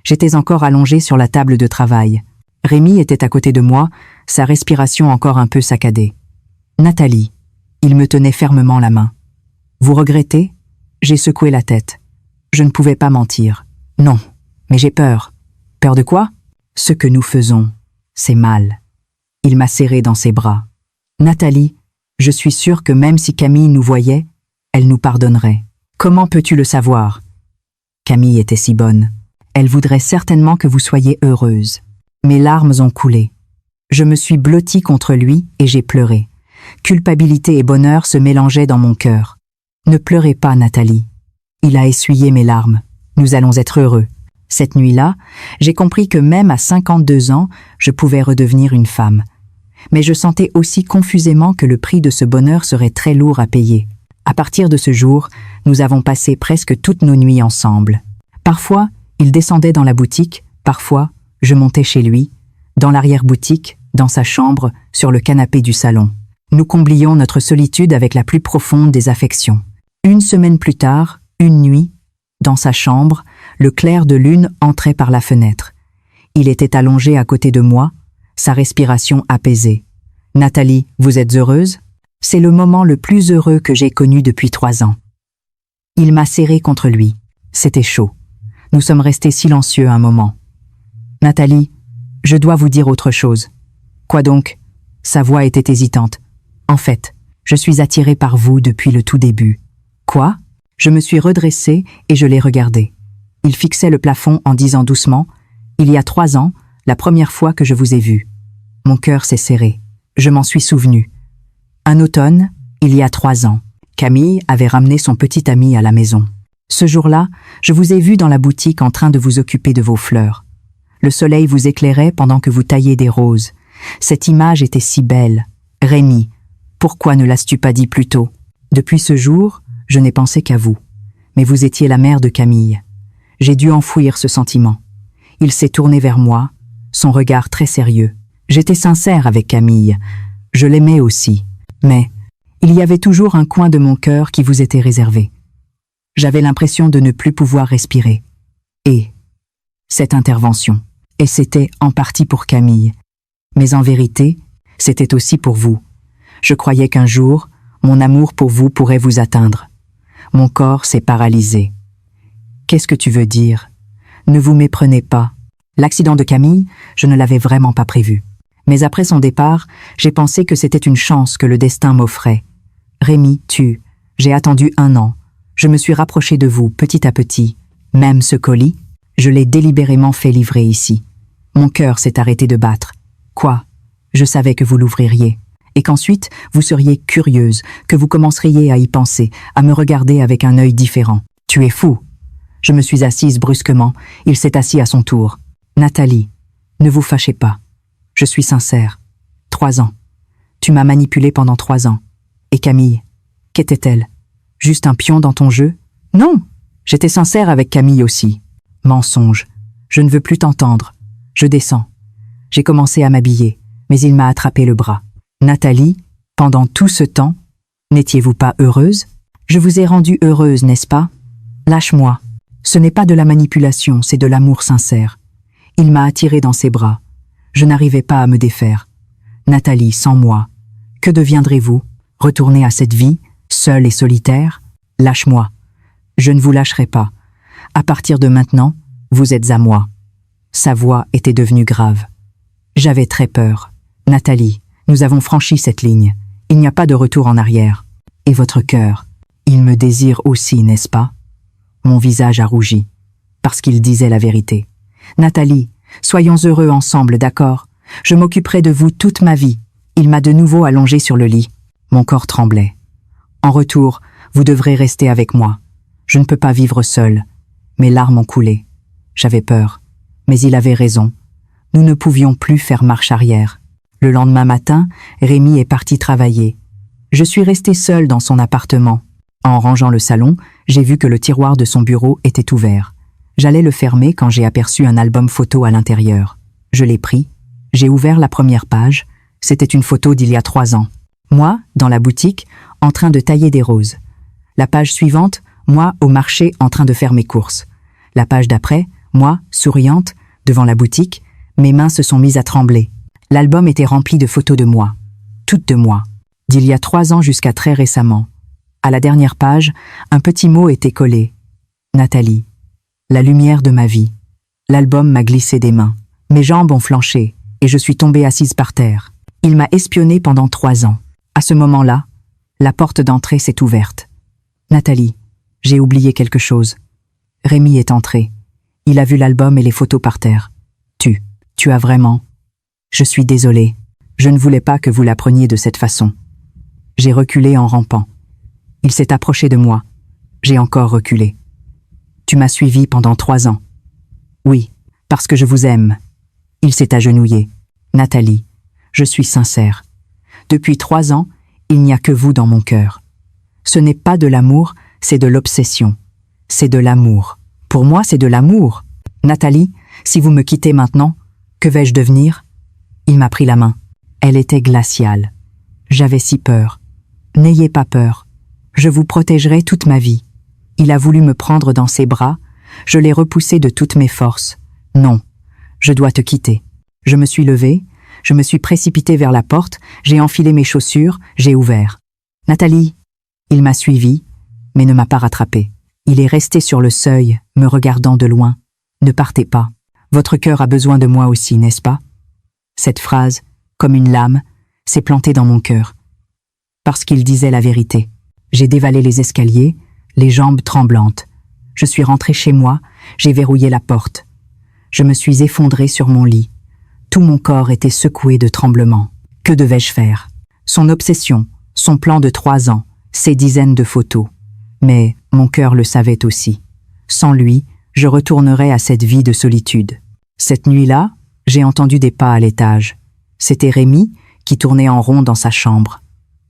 J'étais encore allongée sur la table de travail. Rémi était à côté de moi, sa respiration encore un peu saccadée. « Nathalie », il me tenait fermement la main. « Vous regrettez ?» J'ai secoué la tête. Je ne pouvais pas mentir. « Non, mais j'ai peur. » « Peur de quoi ?»« Ce que nous faisons, c'est mal. » Il m'a serré dans ses bras. « Nathalie, je suis sûre que même si Camille nous voyait, elle nous pardonnerait. Comment peux-tu le savoir ?» Camille était si bonne. Elle voudrait certainement que vous soyez heureuse. Mes larmes ont coulé. Je me suis blottie contre lui et j'ai pleuré. Culpabilité et bonheur se mélangeaient dans mon cœur. « Ne pleurez pas, Nathalie. » Il a essuyé mes larmes. « Nous allons être heureux. » Cette nuit-là, j'ai compris que même à 52 ans, je pouvais redevenir une femme. Mais je sentais aussi confusément que le prix de ce bonheur serait très lourd à payer. À partir de ce jour, nous avons passé presque toutes nos nuits ensemble. Parfois, il descendait dans la boutique, parfois, je montais chez lui, dans l'arrière-boutique, dans sa chambre, sur le canapé du salon. Nous comblions notre solitude avec la plus profonde des affections. 1 semaine plus tard, une nuit, dans sa chambre, le clair de lune entrait par la fenêtre. Il était allongé à côté de moi, sa respiration apaisée. « Nathalie, vous êtes heureuse ?» C'est le moment le plus heureux que j'ai connu depuis 3 ans. Il m'a serré contre lui. C'était chaud. Nous sommes restés silencieux un moment. « Nathalie, je dois vous dire autre chose. »« Quoi donc ?» Sa voix était hésitante. « En fait, je suis attirée par vous depuis le tout début. »« Quoi ?» Je me suis redressée et je l'ai regardé. Il fixait le plafond en disant doucement « Il y a 3 ans, la première fois que je vous ai vu. » Mon cœur s'est serré. Je m'en suis souvenu. Un automne, il y a 3 ans, Camille avait ramené son petit ami à la maison. Ce jour-là, je vous ai vu dans la boutique en train de vous occuper de vos fleurs. Le soleil vous éclairait pendant que vous tailliez des roses. Cette image était si belle. Rémi, pourquoi ne l'as-tu pas dit plus tôt? Depuis ce jour, je n'ai pensé qu'à vous. Mais vous étiez la mère de Camille. J'ai dû enfouir ce sentiment. Il s'est tourné vers moi, son regard très sérieux. J'étais sincère avec Camille. Je l'aimais aussi. Mais il y avait toujours un coin de mon cœur qui vous était réservé. J'avais l'impression de ne plus pouvoir respirer. Et cette intervention. Et c'était en partie pour Camille. Mais en vérité, c'était aussi pour vous. Je croyais qu'un jour, mon amour pour vous pourrait vous atteindre. Mon corps s'est paralysé. Qu'est-ce que tu veux dire? Ne vous méprenez pas. L'accident de Camille, je ne l'avais vraiment pas prévu. Mais après son départ, j'ai pensé que c'était une chance que le destin m'offrait. Rémi, j'ai attendu 1 an. Je me suis rapproché de vous petit à petit. Même ce colis, je l'ai délibérément fait livrer ici. Mon cœur s'est arrêté de battre. Quoi? Je savais que vous l'ouvririez. Et qu'ensuite, vous seriez curieuse, que vous commenceriez à y penser, à me regarder avec un œil différent. Tu es fou. Je me suis assise brusquement. Il s'est assis à son tour. Nathalie, ne vous fâchez pas. Je suis sincère. 3 ans. Tu m'as manipulée pendant 3 ans. Et Camille, qu'était-elle? Juste un pion dans ton jeu? Non, j'étais sincère avec Camille aussi. Mensonge. Je ne veux plus t'entendre. Je descends. J'ai commencé à m'habiller, mais il m'a attrapé le bras. Nathalie, pendant tout ce temps, n'étiez-vous pas heureuse? Je vous ai rendue heureuse, n'est-ce pas? Lâche-moi. Ce n'est pas de la manipulation, c'est de l'amour sincère. Il m'a attirée dans ses bras. Je n'arrivais pas à me défaire. Nathalie, sans moi, que deviendrez-vous? Retourner à cette vie, seule et solitaire? Lâche-moi. Je ne vous lâcherai pas. À partir de maintenant, vous êtes à moi. Sa voix était devenue grave. J'avais très peur. Nathalie, nous avons franchi cette ligne. Il n'y a pas de retour en arrière. Et votre cœur, il me désire aussi, n'est-ce pas? Mon visage a rougi, parce qu'il disait la vérité. Nathalie, soyons heureux ensemble, d'accord? Je m'occuperai de vous toute ma vie. Il m'a de nouveau allongé sur le lit. Mon corps tremblait. En retour, vous devrez rester avec moi. Je ne peux pas vivre seule. Mes larmes ont coulé. J'avais peur. Mais il avait raison. Nous ne pouvions plus faire marche arrière. Le lendemain matin, Rémi est parti travailler. Je suis restée seule dans son appartement. En rangeant le salon, j'ai vu que le tiroir de son bureau était ouvert. J'allais le fermer quand j'ai aperçu un album photo à l'intérieur. Je l'ai pris. J'ai ouvert la première page. C'était une photo d'il y a 3 ans. Moi, dans la boutique, en train de tailler des roses. La page suivante, moi, au marché, en train de faire mes courses. La page d'après, moi, souriante, devant la boutique, mes mains se sont mises à trembler. L'album était rempli de photos de moi. Toutes de moi. D'il y a 3 ans jusqu'à très récemment. À la dernière page, un petit mot était collé. Nathalie. La lumière de ma vie. L'album m'a glissé des mains. Mes jambes ont flanché, et je suis tombée assise par terre. Il m'a espionnée pendant 3 ans. À ce moment-là, la porte d'entrée s'est ouverte. Nathalie, j'ai oublié quelque chose. Rémi est entré. Il a vu l'album et les photos par terre. Tu as vraiment... Je suis désolée. Je ne voulais pas que vous l'appreniez de cette façon. J'ai reculé en rampant. Il s'est approché de moi. J'ai encore reculé. Tu m'as suivi pendant 3 ans. Oui, parce que je vous aime. Il s'est agenouillé. Nathalie, je suis sincère. Depuis 3 ans, il n'y a que vous dans mon cœur. Ce n'est pas de l'amour, c'est de l'obsession. C'est de l'amour. Pour moi, c'est de l'amour. Nathalie, si vous me quittez maintenant, que vais-je devenir? Il m'a pris la main. Elle était glaciale. J'avais si peur. N'ayez pas peur. Je vous protégerai toute ma vie. Il a voulu me prendre dans ses bras. Je l'ai repoussé de toutes mes forces. Non, je dois te quitter. Je me suis levée, je me suis précipitée vers la porte, j'ai enfilé mes chaussures, j'ai ouvert. Nathalie, il m'a suivi, mais ne m'a pas rattrapée. Il est resté sur le seuil, me regardant de loin. Ne partez pas. Votre cœur a besoin de moi aussi, n'est-ce pas? Cette phrase, comme une lame, s'est plantée dans mon cœur. Parce qu'il disait la vérité. J'ai dévalé les escaliers, les jambes tremblantes. Je suis rentrée chez moi, j'ai verrouillé la porte. Je me suis effondrée sur mon lit. Tout mon corps était secoué de tremblements. Que devais-je faire? Son obsession, son plan de 3 ans, ses dizaines de photos. Mais mon cœur le savait aussi. Sans lui, je retournerais à cette vie de solitude. Cette nuit-là, j'ai entendu des pas à l'étage. C'était Rémi qui tournait en rond dans sa chambre.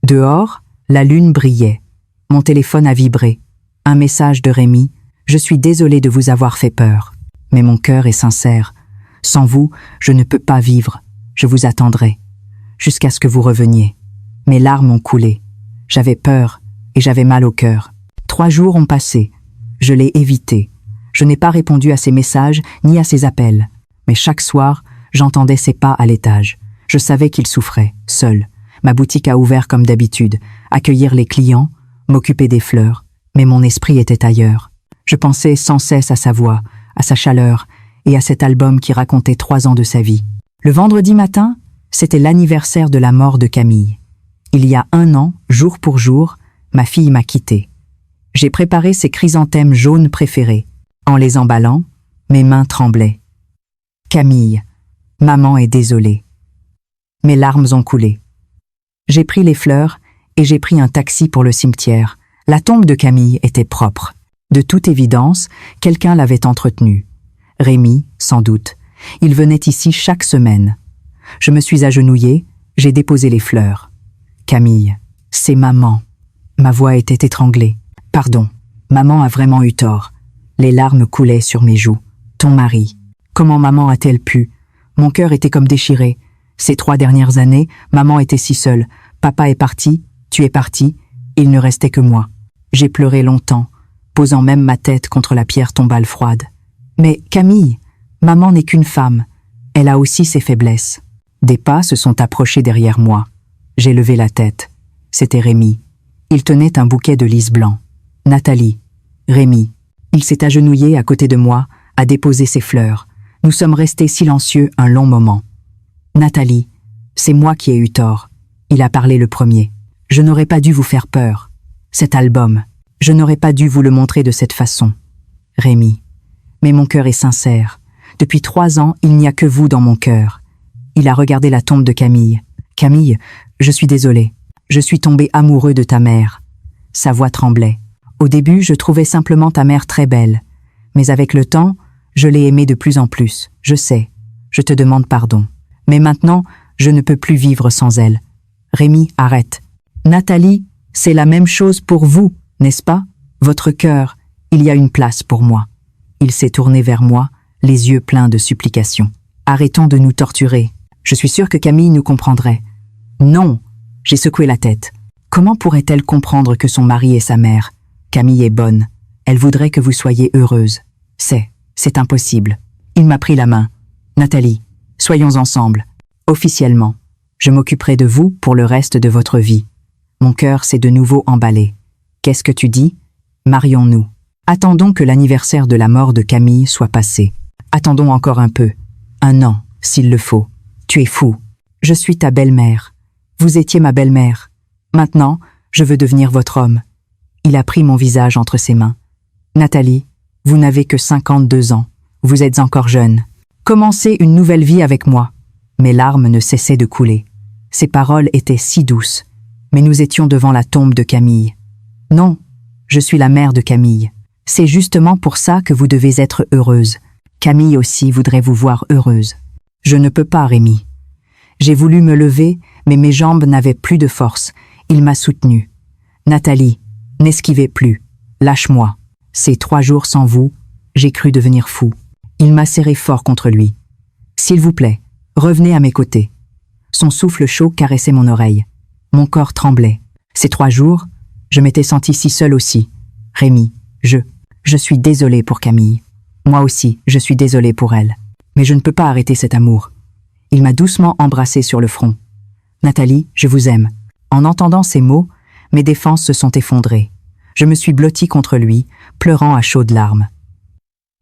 Dehors, la lune brillait. Mon téléphone a vibré. Un message de Rémi. Je suis désolée de vous avoir fait peur. Mais mon cœur est sincère. Sans vous, je ne peux pas vivre. Je vous attendrai. Jusqu'à ce que vous reveniez. Mes larmes ont coulé. J'avais peur et j'avais mal au cœur. 3 jours ont passé. Je l'ai évité. Je n'ai pas répondu à ses messages ni à ses appels. Mais chaque soir, j'entendais ses pas à l'étage. Je savais qu'il souffrait, seul. Ma boutique a ouvert comme d'habitude, accueillir les clients, m'occuper des fleurs. Mais mon esprit était ailleurs. Je pensais sans cesse à sa voix, à sa chaleur et à cet album qui racontait 3 ans de sa vie. Le vendredi matin, c'était l'anniversaire de la mort de Camille. Il y a 1 an, jour pour jour, ma fille m'a quitté. J'ai préparé ses chrysanthèmes jaunes préférés. En les emballant, mes mains tremblaient. Camille, maman est désolée. Mes larmes ont coulé. J'ai pris les fleurs et j'ai pris un taxi pour le cimetière. La tombe de Camille était propre. De toute évidence, quelqu'un l'avait entretenue. Rémi, sans doute. Il venait ici chaque semaine. Je me suis agenouillée, j'ai déposé les fleurs. Camille, c'est maman. Ma voix était étranglée. Pardon, maman a vraiment eu tort. Les larmes coulaient sur mes joues. Ton mari. Comment maman a-t-elle pu? Mon cœur était comme déchiré. Ces 3 dernières années, maman était si seule. Papa est parti, tu es parti, il ne restait que moi. J'ai pleuré longtemps, posant même ma tête contre la pierre tombale froide. Mais Camille, maman n'est qu'une femme. Elle a aussi ses faiblesses. Des pas se sont approchés derrière moi. J'ai levé la tête. C'était Rémi. Il tenait un bouquet de lys blanc. Nathalie. Rémi. Il s'est agenouillé à côté de moi, a déposé ses fleurs. Nous sommes restés silencieux un long moment. Nathalie, c'est moi qui ai eu tort. Il a parlé le premier. Je n'aurais pas dû vous faire peur. Cet album, je n'aurais pas dû vous le montrer de cette façon. Rémi. Mais mon cœur est sincère. Depuis 3 ans, il n'y a que vous dans mon cœur. Il a regardé la tombe de Camille. Camille, je suis désolé. Je suis tombé amoureux de ta mère. Sa voix tremblait. Au début, je trouvais simplement ta mère très belle. Mais avec le temps, je l'ai aimée de plus en plus. Je sais. Je te demande pardon. Mais maintenant, je ne peux plus vivre sans elle. Rémi, arrête. Nathalie, c'est la même chose pour vous, n'est-ce pas? Votre cœur, il y a une place pour moi. Il s'est tourné vers moi, les yeux pleins de supplication. Arrêtons de nous torturer. Je suis sûre que Camille nous comprendrait. Non, j'ai secoué la tête. Comment pourrait-elle comprendre que son mari est sa mère? Camille est bonne. Elle voudrait que vous soyez heureuse. C'est impossible. Il m'a pris la main. Nathalie, soyons ensemble. Officiellement, je m'occuperai de vous pour le reste de votre vie. Mon cœur s'est de nouveau emballé. Qu'est-ce que tu dis? Marions-nous. Attendons que l'anniversaire de la mort de Camille soit passé. Attendons encore un peu. 1 an, s'il le faut. Tu es fou. Je suis ta belle-mère. Vous étiez ma belle-mère. Maintenant, je veux devenir votre homme. Il a pris mon visage entre ses mains. Nathalie, vous n'avez que 52 ans. Vous êtes encore jeune. Commencez une nouvelle vie avec moi. Mes larmes ne cessaient de couler. Ses paroles étaient si douces. Mais nous étions devant la tombe de Camille. Non, je suis la mère de Camille. C'est justement pour ça que vous devez être heureuse. Camille aussi voudrait vous voir heureuse. Je ne peux pas, Rémi. J'ai voulu me lever, mais mes jambes n'avaient plus de force. Il m'a soutenue. Nathalie, n'esquivez plus. Lâche-moi. Ces 3 jours sans vous, j'ai cru devenir fou. Il m'a serré fort contre lui. S'il vous plaît, revenez à mes côtés. Son souffle chaud caressait mon oreille. Mon corps tremblait. Ces 3 jours, je m'étais sentie si seule aussi. Rémi, je suis désolée pour Camille. Moi aussi, je suis désolée pour elle. Mais je ne peux pas arrêter cet amour. Il m'a doucement embrassée sur le front. Nathalie, je vous aime. En entendant ces mots, mes défenses se sont effondrées. Je me suis blottie contre lui, pleurant à chaudes larmes.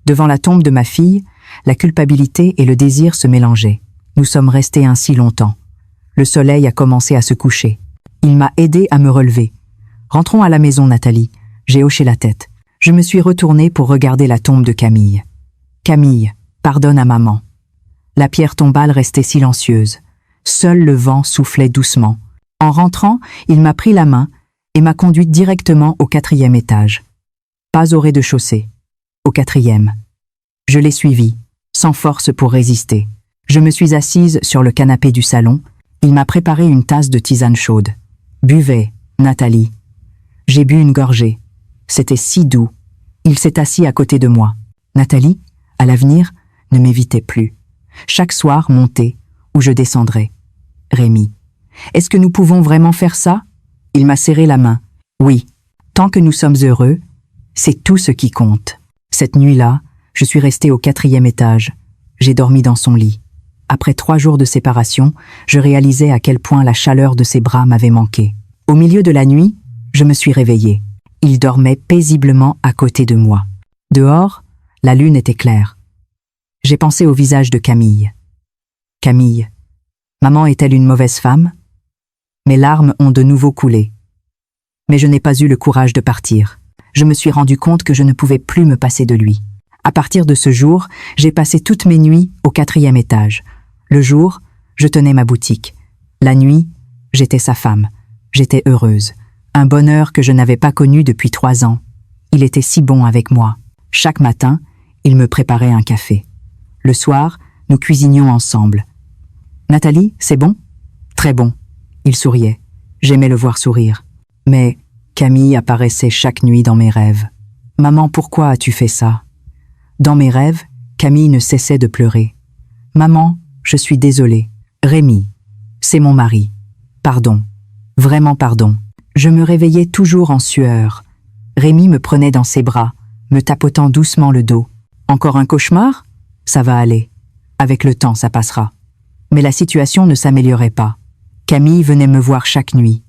Devant la tombe de ma fille, la culpabilité et le désir se mélangeaient. Nous sommes restés ainsi longtemps. Le soleil a commencé à se coucher. Il m'a aidé à me relever. Rentrons à la maison, Nathalie. J'ai hoché la tête. Je me suis retournée pour regarder la tombe de Camille. Camille, pardonne à maman. La pierre tombale restait silencieuse. Seul le vent soufflait doucement. En rentrant, il m'a pris la main et m'a conduite directement au 4e étage. Pas au rez-de-chaussée, au 4e. Je l'ai suivi, sans force pour résister. Je me suis assise sur le canapé du salon. Il m'a préparé une tasse de tisane chaude. Buvez, Nathalie. J'ai bu une gorgée. C'était si doux. Il s'est assis à côté de moi. Nathalie, à l'avenir, ne m'évitez plus. Chaque soir, montez, ou je descendrai. Rémi, est-ce que nous pouvons vraiment faire ça? Il m'a serré la main. Oui, tant que nous sommes heureux, c'est tout ce qui compte. Cette nuit-là, je suis restée au 4e étage. J'ai dormi dans son lit. Après 3 jours de séparation, je réalisais à quel point la chaleur de ses bras m'avait manqué. Au milieu de la nuit, je me suis réveillée. Il dormait paisiblement à côté de moi. Dehors, la lune était claire. J'ai pensé au visage de Camille. Camille, maman est-elle une mauvaise femme? Mes larmes ont de nouveau coulé. Mais je n'ai pas eu le courage de partir. je me suis rendu compte que je ne pouvais plus me passer de lui. À partir de ce jour, j'ai passé toutes mes nuits au 4e étage. Le jour, je tenais ma boutique. La nuit, j'étais sa femme. J'étais heureuse. Un bonheur que je n'avais pas connu depuis 3 ans. Il était si bon avec moi. Chaque matin, il me préparait un café. Le soir, nous cuisinions ensemble. « Nathalie, c'est bon ?»« Très bon. » Il souriait. J'aimais le voir sourire. Mais Camille apparaissait chaque nuit dans mes rêves. « Maman, pourquoi as-tu fait ça ?» Dans mes rêves, Camille ne cessait de pleurer. « Maman, je suis désolée. Rémi, c'est mon mari. Pardon. Vraiment pardon. » Je me réveillais toujours en sueur. Rémi me prenait dans ses bras, me tapotant doucement le dos. « Encore un cauchemar ? Ça va aller. Avec le temps, ça passera. » Mais la situation ne s'améliorait pas. Camille venait me voir chaque nuit.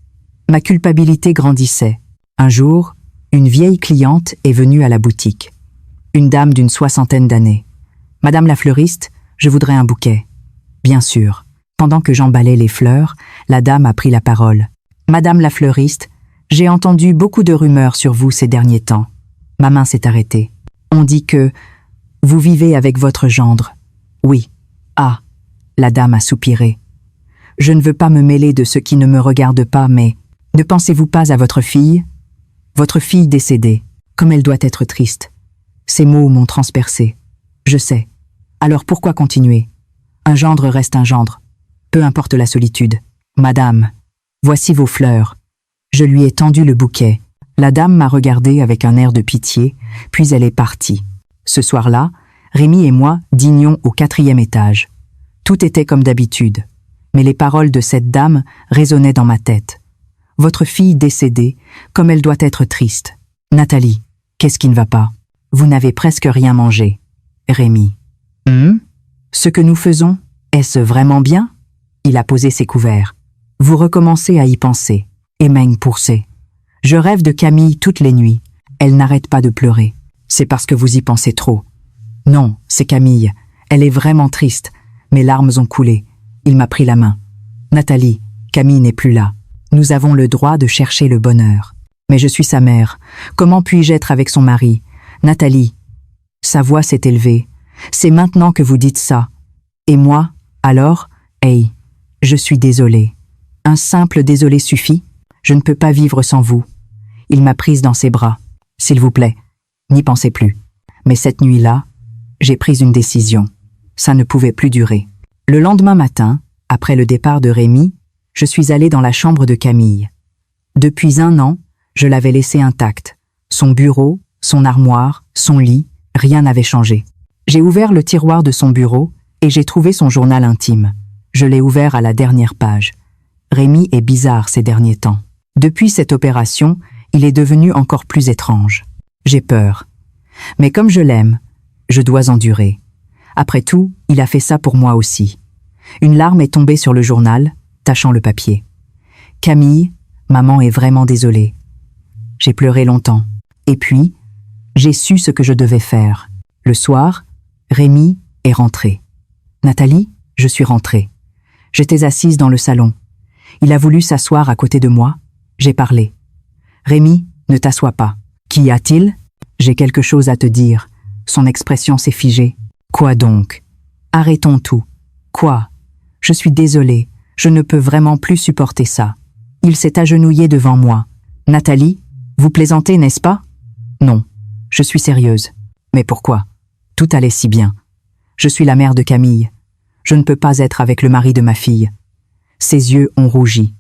Ma culpabilité grandissait. Un jour, une vieille cliente est venue à la boutique. Une dame d'une 60aine d'années. « Madame la fleuriste, je voudrais un bouquet. » Bien sûr. Pendant que j'emballais les fleurs, la dame a pris la parole. « Madame la fleuriste, j'ai entendu beaucoup de rumeurs sur vous ces derniers temps. » Ma main s'est arrêtée. « On dit que vous vivez avec votre gendre. »« Oui. »« Ah !» La dame a soupiré. « Je ne veux pas me mêler de ce qui ne me regarde pas, mais ne pensez-vous pas à votre fille ? Votre fille décédée, comme elle doit être triste. » Ces mots m'ont transpercé. Je sais. Alors pourquoi continuer ? Un gendre reste un gendre. Peu importe la solitude. Madame, voici vos fleurs. Je lui ai tendu le bouquet. La dame m'a regardé avec un air de pitié, puis elle est partie. Ce soir-là, Rémi et moi dînions au 4e étage. Tout était comme d'habitude. Mais les paroles de cette dame résonnaient dans ma tête. Votre fille décédée, comme elle doit être triste. Nathalie, qu'est-ce qui ne va pas ? Vous n'avez presque rien mangé. Rémi. Ce que nous faisons, est-ce vraiment bien ? Il a posé ses couverts. Vous recommencez à y penser. Emeng poussé. Je rêve de Camille toutes les nuits. Elle n'arrête pas de pleurer. C'est parce que vous y pensez trop. Non, c'est Camille. Elle est vraiment triste. Mes larmes ont coulé. Il m'a pris la main. Nathalie, Camille n'est plus là. Nous avons le droit de chercher le bonheur. Mais je suis sa mère. Comment puis-je être avec son mari ? Nathalie. Sa voix s'est élevée. C'est maintenant que vous dites ça. Et moi, alors, hey, je suis désolée. Un simple désolé suffit. Je ne peux pas vivre sans vous. Il m'a prise dans ses bras. S'il vous plaît, n'y pensez plus. Mais cette nuit-là, j'ai pris une décision. Ça ne pouvait plus durer. Le lendemain matin, après le départ de Rémi, je suis allée dans la chambre de Camille. Depuis 1 an, je l'avais laissée intacte. Son bureau, son armoire, son lit, rien n'avait changé. J'ai ouvert le tiroir de son bureau et j'ai trouvé son journal intime. Je l'ai ouvert à la dernière page. Rémi est bizarre ces derniers temps. Depuis cette opération, il est devenu encore plus étrange. J'ai peur. Mais comme je l'aime, je dois endurer. Après tout, il a fait ça pour moi aussi. Une larme est tombée sur le journal, tachant le papier. Camille, maman est vraiment désolée. J'ai pleuré longtemps. Et puis, j'ai su ce que je devais faire. Le soir, Rémi est rentré. Nathalie, je suis rentrée. J'étais assise dans le salon. Il a voulu s'asseoir à côté de moi. J'ai parlé. Rémi, ne t'assois pas. Qu'y a-t-il ? J'ai quelque chose à te dire. Son expression s'est figée. Quoi donc ? Arrêtons tout. Quoi ? Je suis désolée. Je ne peux vraiment plus supporter ça. Il s'est agenouillé devant moi. Nathalie, vous plaisantez, n'est-ce pas ? Non, je suis sérieuse. Mais pourquoi ? Tout allait si bien. Je suis la mère de Camille. Je ne peux pas être avec le mari de ma fille. Ses yeux ont rougi.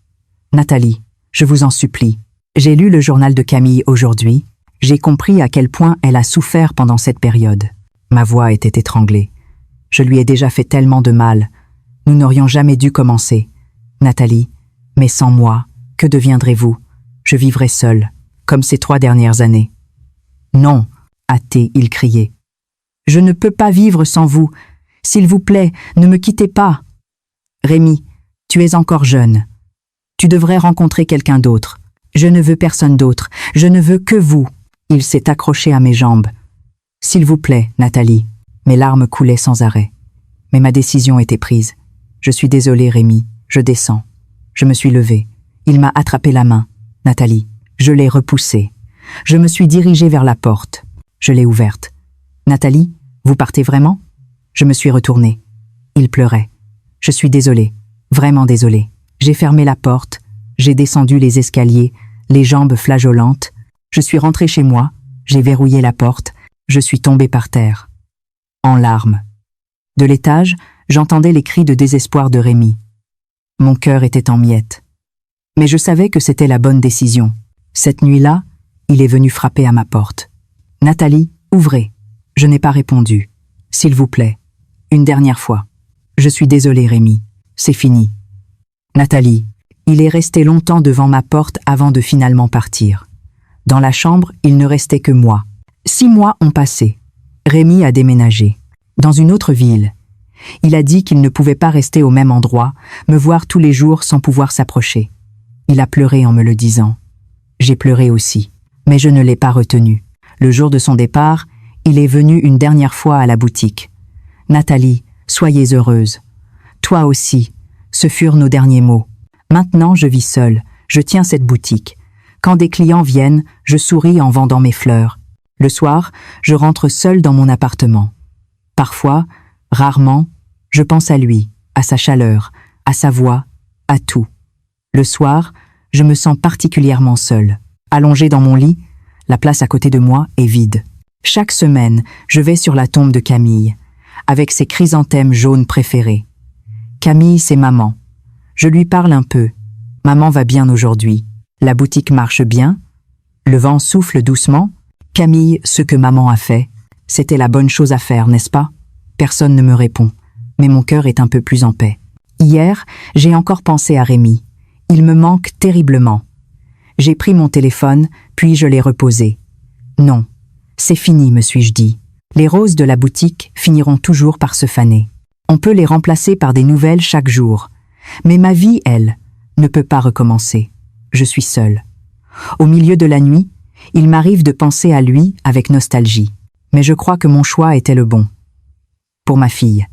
Nathalie, je vous en supplie. J'ai lu le journal de Camille aujourd'hui. J'ai compris à quel point elle a souffert pendant cette période. Ma voix était étranglée. Je lui ai déjà fait tellement de mal. Nous n'aurions jamais dû commencer. Nathalie, mais sans moi, que deviendrez-vous ? Je vivrai seule, comme ces 3 dernières années. Non, hâté, il criait. Je ne peux pas vivre sans vous. S'il vous plaît, ne me quittez pas. Rémi, tu es encore jeune. Tu devrais rencontrer quelqu'un d'autre. Je ne veux personne d'autre. Je ne veux que vous. Il s'est accroché à mes jambes. S'il vous plaît, Nathalie. Mes larmes coulaient sans arrêt. Mais ma décision était prise. Je suis désolée, Rémi. Je descends. Je me suis levée. Il m'a attrapé la main. Nathalie, je l'ai repoussé. Je me suis dirigée vers la porte. Je l'ai ouverte. « Nathalie, vous partez vraiment ?» Je me suis retournée. Il pleurait. « Je suis désolée, vraiment désolée. » J'ai fermé la porte, j'ai descendu les escaliers, les jambes flageolantes. Je suis rentrée chez moi, j'ai verrouillé la porte, je suis tombée par terre. En larmes. De l'étage, j'entendais les cris de désespoir de Rémi. Mon cœur était en miettes. Mais je savais que c'était la bonne décision. Cette nuit-là, il est venu frapper à ma porte. « Nathalie, ouvrez. » Je n'ai pas répondu. « S'il vous plaît. Une dernière fois. »« Je suis désolée, Rémi. C'est fini. » Nathalie. Il est resté longtemps devant ma porte avant de finalement partir. Dans la chambre, il ne restait que moi. 6 mois ont passé. Rémi a déménagé. Dans une autre ville. Il a dit qu'il ne pouvait pas rester au même endroit, me voir tous les jours sans pouvoir s'approcher. Il a pleuré en me le disant. J'ai pleuré aussi, mais je ne l'ai pas retenu. Le jour de son départ, il est venu une dernière fois à la boutique. « Nathalie, soyez heureuse. Toi aussi. » Ce furent nos derniers mots. Maintenant, je vis seule, je tiens cette boutique. Quand des clients viennent, je souris en vendant mes fleurs. Le soir, je rentre seule dans mon appartement. Parfois, rarement, je pense à lui, à sa chaleur, à sa voix, à tout. Le soir, je me sens particulièrement seule. Allongée dans mon lit, la place à côté de moi est vide. Chaque semaine, je vais sur la tombe de Camille, avec ses chrysanthèmes jaunes préférés. Camille, c'est maman. Je lui parle un peu. Maman va bien aujourd'hui. La boutique marche bien. Le vent souffle doucement. Camille, ce que maman a fait, c'était la bonne chose à faire, n'est-ce pas? Personne ne me répond, mais mon cœur est un peu plus en paix. Hier, j'ai encore pensé à Rémi. Il me manque terriblement. J'ai pris mon téléphone, puis je l'ai reposé. Non, c'est fini, me suis-je dit. Les roses de la boutique finiront toujours par se faner. On peut les remplacer par des nouvelles chaque jour. Mais ma vie, elle, ne peut pas recommencer. Je suis seule. Au milieu de la nuit, il m'arrive de penser à lui avec nostalgie. Mais je crois que mon choix était le bon. Pour ma fille,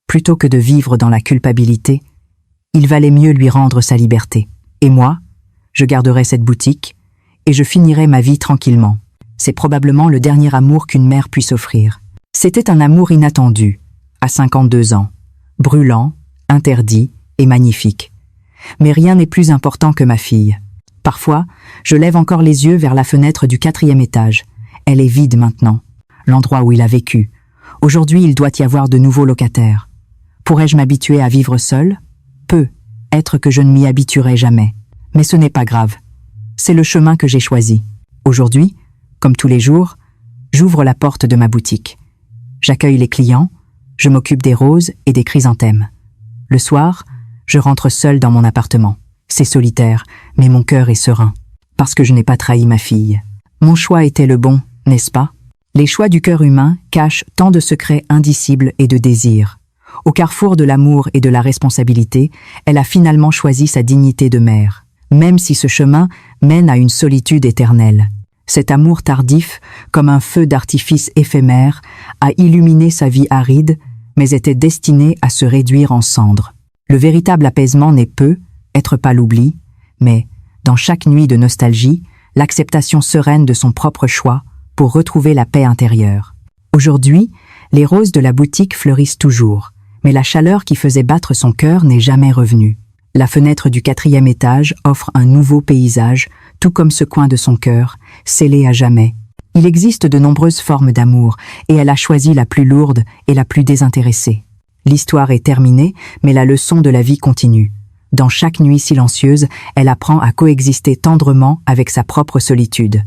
plutôt que de vivre dans la culpabilité, il valait mieux lui rendre sa liberté. Et moi, je garderai cette boutique et je finirai ma vie tranquillement. C'est probablement le dernier amour qu'une mère puisse offrir. C'était un amour inattendu, à 52 ans, brûlant, interdit et magnifique. Mais rien n'est plus important que ma fille. Parfois, je lève encore les yeux vers la fenêtre du 4e étage. Elle est vide maintenant, l'endroit où il a vécu. Aujourd'hui, il doit y avoir de nouveaux locataires. Pourrais-je m'habituer à vivre seule? Peut-être que je ne m'y habituerai jamais. Mais ce n'est pas grave. C'est le chemin que j'ai choisi. Aujourd'hui, comme tous les jours, j'ouvre la porte de ma boutique. J'accueille les clients, je m'occupe des roses et des chrysanthèmes. Le soir, je rentre seule dans mon appartement. C'est solitaire, mais mon cœur est serein. Parce que je n'ai pas trahi ma fille. Mon choix était le bon, n'est-ce pas? Les choix du cœur humain cachent tant de secrets indicibles et de désirs. Au carrefour de l'amour et de la responsabilité, elle a finalement choisi sa dignité de mère. Même si ce chemin mène à une solitude éternelle. Cet amour tardif, comme un feu d'artifice éphémère, a illuminé sa vie aride, mais était destiné à se réduire en cendres. Le véritable apaisement n'est être pas l'oubli, mais, dans chaque nuit de nostalgie, l'acceptation sereine de son propre choix pour retrouver la paix intérieure. Aujourd'hui, les roses de la boutique fleurissent toujours, mais la chaleur qui faisait battre son cœur n'est jamais revenue. La fenêtre du 4e étage offre un nouveau paysage, tout comme ce coin de son cœur, scellé à jamais. Il existe de nombreuses formes d'amour, et elle a choisi la plus lourde et la plus désintéressée. L'histoire est terminée, mais la leçon de la vie continue. Dans chaque nuit silencieuse, elle apprend à coexister tendrement avec sa propre solitude.